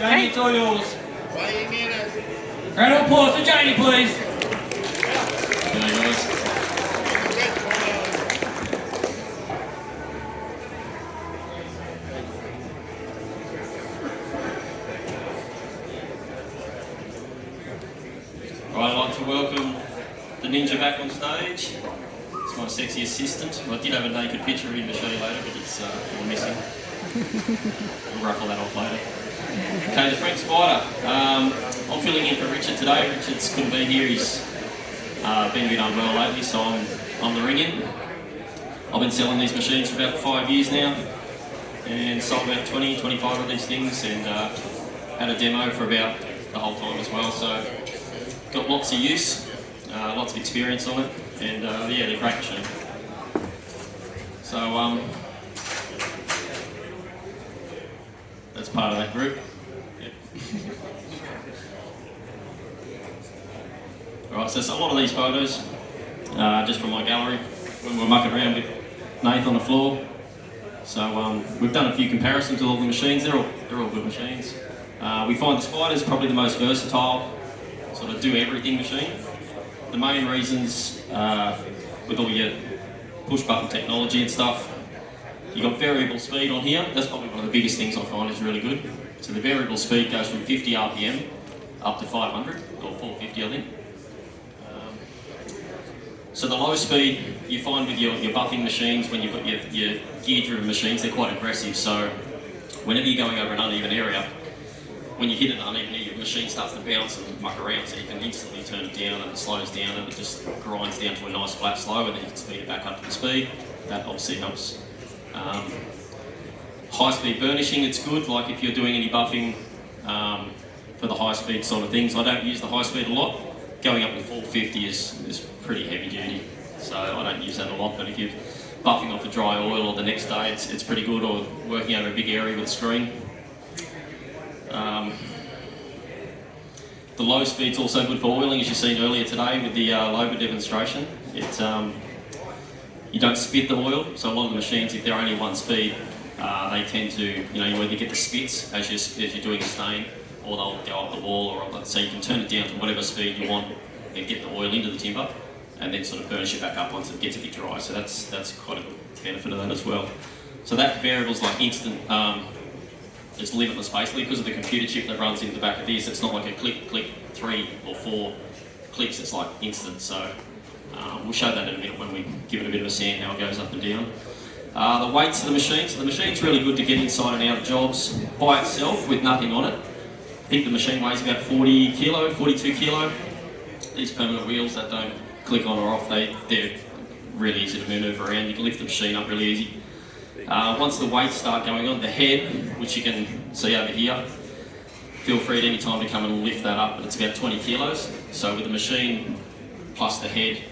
Jamie, it's all yours. Round of applause for Jamie, please. G'day, guys. I'd like to welcome the Ninja back on stage. It's my sexy assistant. I did have a naked picture of him to show you later, but it's all missing. We'll ruffle that off later. Okay, the Frank Spider. I'm filling in for Richard today. Richard's couldn't be here. He's been a bit unwell lately, so I'm the ring-in. I've been selling these machines for about 5 years now, and sold about 20, 25 of these things, and had a demo for about the whole time as well. So got lots of use, lots of experience on it, and yeah, they're a great machine. So that's part of that group. Yep. Alright, so a lot of these photos, just from my gallery, when we're mucking around with Nath on the floor. So we've done a few comparisons with all the machines. They're all good machines. We find the Spider's probably the most versatile, sort of do everything machine. The main reasons, with all your push button technology and stuff, you've got variable speed on here. That's probably one of the biggest things I find is really good. So the variable speed goes from 50 RPM up to 500, or 450 I think. So the low speed, you find with your buffing machines, when you've got your gear-driven machines, they're quite aggressive. So whenever you're going over an uneven area, when you hit an uneven area, your machine starts to bounce and muck around, so you can instantly turn it down and it slows down and it just grinds down to a nice flat slow, and then you can speed it back up to the speed. That obviously helps. High-speed burnishing, it's good, like if you're doing any buffing for the high-speed sort of things. I don't use the high-speed a lot. Going up to 450 is pretty heavy duty, so I don't use that a lot, but if you're buffing off a dry oil or the next day, it's pretty good, or working over a big area with a screen. The low speed's also good for oiling, as you've seen earlier today with the Loba demonstration. It's, you don't spit the oil, so a lot of the machines, if they're only one speed, they tend to, you either get the spits as you're doing a stain, or they'll go up the wall, or so you can turn it down to whatever speed you want, and get the oil into the timber, and then sort of burnish it back up once it gets a bit dry. So that's quite a good benefit of that as well. So that variable's like instant. It's limitless basically because of the computer chip that runs into the back of this. It's not like a click, 3 or 4 clicks. It's like instant. So we'll show that in a minute when we give it a bit of a sand, how it goes up and down. The weights of the machine. So the machine's really good to get inside and out of jobs by itself with nothing on it. I think the machine weighs about 40 kilo, 42 kilo. These permanent wheels that don't click on or off, they're really easy to move around. You can lift the machine up really easy. Once the weights start going on, the head, which you can see over here, feel free at any time to come and lift that up, but it's about 20 kilos. So with the machine plus the head,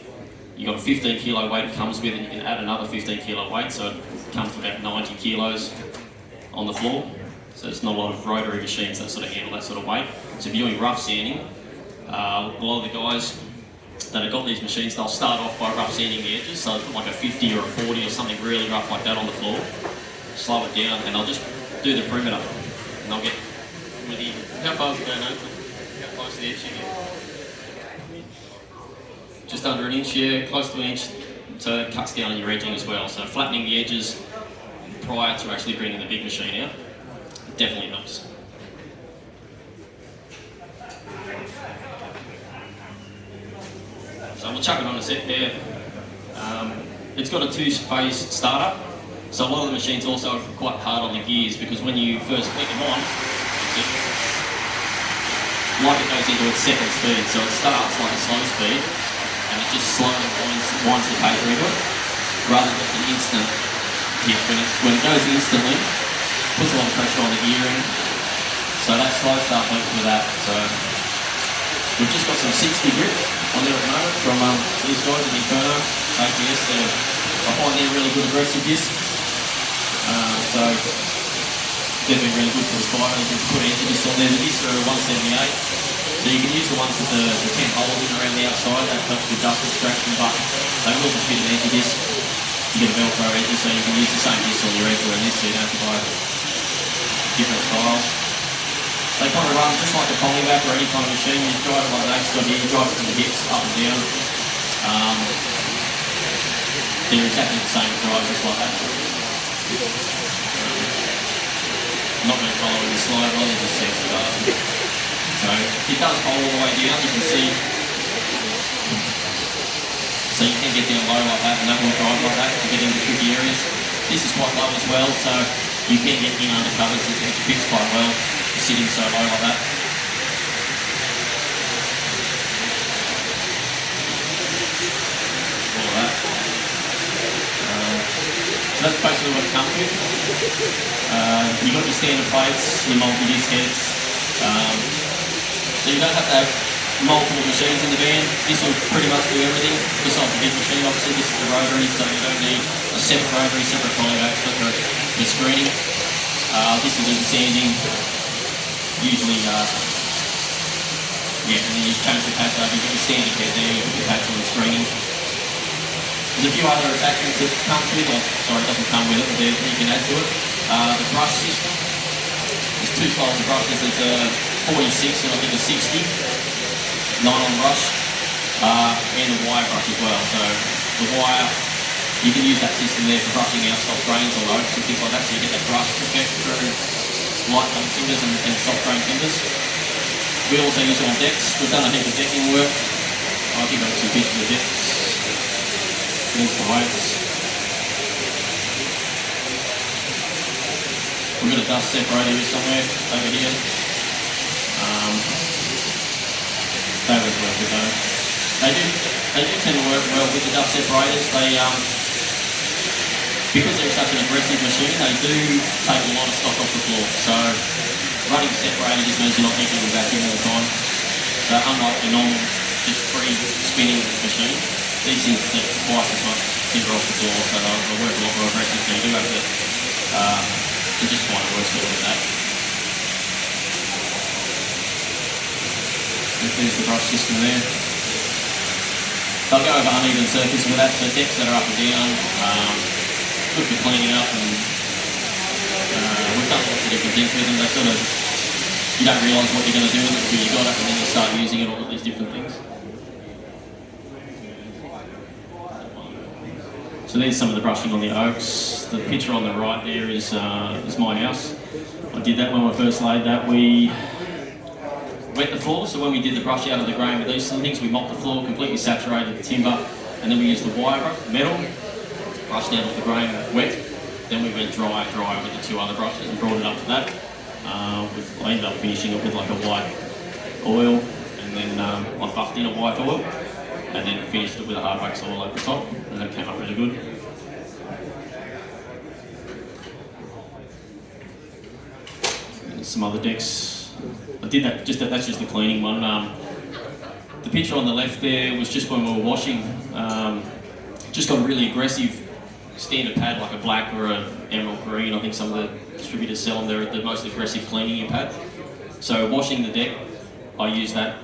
you've got a 15 kilo weight it comes with, and you can add another 15 kilo weight, so it comes to about 90 kilos on the floor. So there's not a lot of rotary machines that sort of handle that sort of weight. So if you're doing rough sanding, a lot of the guys that have got these machines, they'll start off by rough sanding the edges, so like a 50 or a 40 or something really rough like that on the floor, slow it down, and they'll just do the perimeter, and they'll get within, how far is it going over? How close to the edge you get? Just under an inch, yeah, close to an inch, so it cuts down on your edging as well. So flattening the edges prior to actually bringing the big machine out, it definitely helps. So we'll chuck it on a set there. It's got a 2-phase starter, so a lot of the machines also are quite hard on the gears because when you first click them on, like it goes into its second speed, so it starts like a slow speed and it just slowly winds the paper into it, rather than an instant hit. When it goes instantly, it puts a lot of pressure on the gearing, so that slow start works with that. So we've just got some 60 grip on there at the moment from these guys at Inferno, ATFA. I find they're really good aggressive discs. So they've been really good for the Spider. You can put engine discs on there. The discs are 178. So you can use the ones with the 10 holes in around the outside. That helps with dust extraction, but they will just fit an engine disc. You get a Velcro engine, so you can use the same disc on your engine and this, so you don't have to buy different styles. They it kind of runs just like a polyvac or any kind of machine. You drive it like that, you drive it from the hips up and down. They're exactly the same drive, just like that. I'm not going to follow in the slide, I'll just set it up. So it does hold all the way down, you can see. So you can get down low like that, and that will drive like that to get into tricky areas. This is quite low as well, so you can get in under covers. It fits quite well, sitting so low like that. All of that. So that's basically what it comes with. You've got your standard plates, your multi-disc heads. So you don't have to have multiple machines in the van. This will pretty much do everything. Besides the big machine, obviously this is the rotary, so you don't need a separate rotary, separate polyvac for screening. This will do the sanding. Usually, and then you change the patch over. You've got your standard head there, you put your patch on the screening. There's a few other attachments that come with, or sorry, it doesn't come with it, but you can add to it. The brush system. There's two styles of brushes. There's a 46 and I think a 60 nylon brush, and a wire brush as well. So the wire, you can use that system there for brushing out soft grains or oaks and things like that, so you get that brush effect through light coloured timbers and soft grain timbers. We also use it on decks. We've done a heap of decking work. I think I've got some pictures of the decks. There's the weights. We've got a dust separator here somewhere over here. They always work with those. They do tend to work well with the dust separators. They because they're such an aggressive machine, they do take a lot of stock off the floor. So running a separator just means you're not emptying the vacuum all the time. So unlike the normal just free spinning machine, these things take twice as much timber off the floor, so they'll work a lot more aggressive. So you do have to just find a worse with that. There's the brush system there. They'll go over uneven surface with that, so decks that are up and down, good for cleaning up, and we've done lots of different things with them. They sort of, you don't realise what you're going to do with it until you got it, and then you start using it, all of these different things. So there's some of the brushing on the oaks. The picture on the right there is my house. I did that when I first laid that. We wet the floor, so when we did the brush out of the grain with these things, we mopped the floor, completely saturated the timber, and then we used the wire metal, brushed out of the grain wet, then we went dry with the two other brushes and brought it up to that. I ended up finishing it with like a white oil, and then I buffed in a white oil, and then finished it with a hard wax oil over the top, and that came up really good. And some other decks. I did that, that's just the cleaning one. The picture on the left there was just when we were washing. Just got a really aggressive standard pad, like a black or an emerald green. I think some of the distributors sell them. They're the most aggressive cleaning pad. So washing the deck, I use that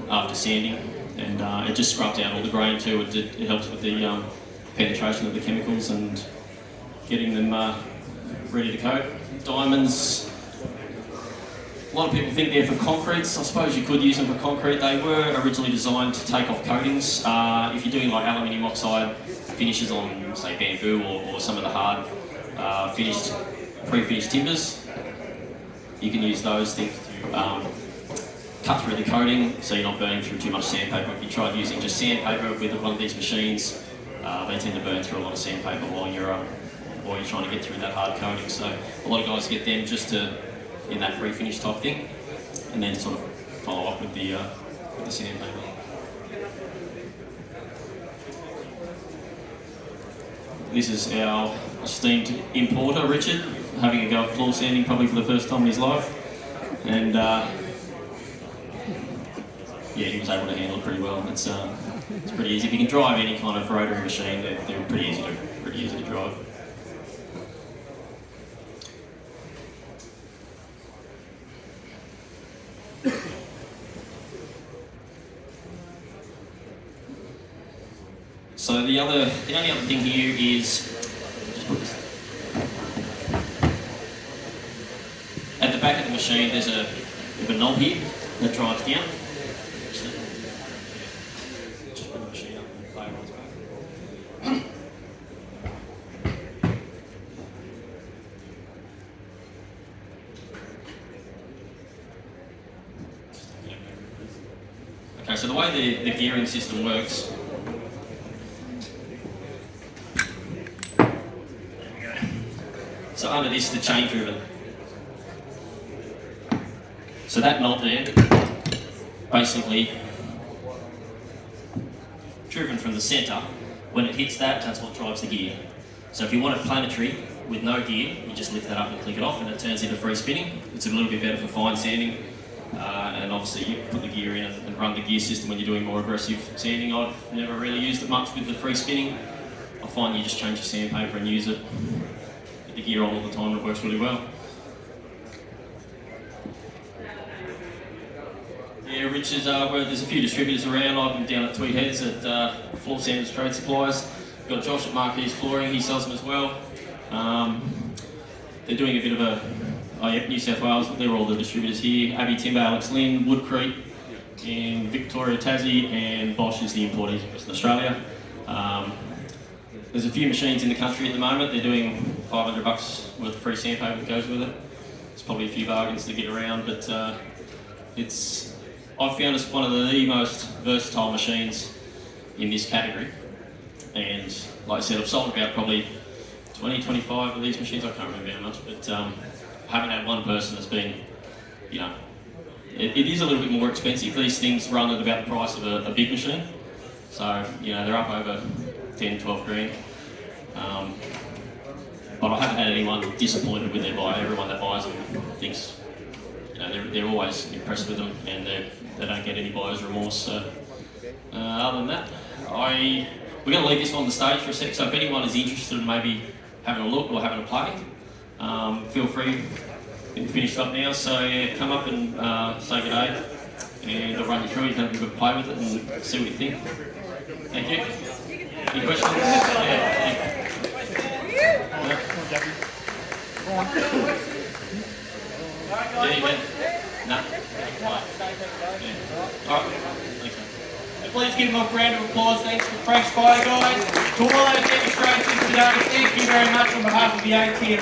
after sanding, and it just scrubs out all the grain too. It helps with the penetration of the chemicals and getting them ready to coat. Diamonds. A lot of people think they're for concretes. I suppose you could use them for concrete. They were originally designed to take off coatings. If you're doing like aluminium oxide finishes on, say, bamboo or some of the hard pre-finished timbers, you can use those things to cut through the coating so you're not burning through too much sandpaper. If you tried using just sandpaper with one of these machines, they tend to burn through a lot of sandpaper while you're trying to get through that hard coating. So a lot of guys get them just to in that pre-finished type thing, and then sort of follow up with the sandpaper. This is our esteemed importer, Richard, having a go at floor sanding probably for the first time in his life, and yeah, he was able to handle it pretty well. It's pretty easy. If you can drive any kind of rotary machine, they're pretty easy to drive. So the only other thing here is, just put this. At the back of the machine there's a We have a knob here that drives down. Just put the machine up and play it back. Okay, so the way the gearing system works, so under this, the chain driven. So that knob there, basically driven from the centre, when it hits that, that's what drives the gear. So if you want it planetary with no gear, you just lift that up and click it off and it turns into free spinning. It's a little bit better for fine sanding. And obviously you put the gear in and run the gear system when you're doing more aggressive sanding. I've never really used it much with the free spinning. I find you just change your sandpaper and use it. Get the gear on all the time, it works really well. Yeah, Rich is where there's a few distributors around. I'm down at Tweed Heads at Floor Sanders Trade Supplies. We've got Josh at Marquis Flooring, he sells them as well. They're doing a bit of a New South Wales, they're all the distributors here. Abbey Timber, Alex Lynn, Woodcreek in Victoria, Tassie, and Bosch is the importer in Western Australia. There's a few machines in the country at the moment. They're doing $500 worth of free sandpaper that goes with it. It's probably a few bargains to get around, but I've found it's one of the most versatile machines in this category. And like I said, I've sold about probably 20, 25 of these machines. I can't remember how much, but I haven't had one person that's been, you know, it is a little bit more expensive. These things run at about the price of a big machine. So, you know, they're up over 10, 12 grand. But I haven't had anyone disappointed with their buy. Everyone that buys them thinks, you know, they're always impressed with them and they don't get any buyer's remorse. So, other than that, we're going to leave this on the stage for a sec. So if anyone is interested in maybe having a look or having a play, feel free. We're finished up now, so yeah, come up and say good day, and I'll run you through. You can have a good play with it and see what you think. Thank you. Any questions? Yeah. Yeah, you can. No. Right. Yeah. All right. Thanks, mate. Please give them a round of applause. Thanks for Frank Spider, guys. To all our demonstrations today, thank you very much on behalf of the ATFA.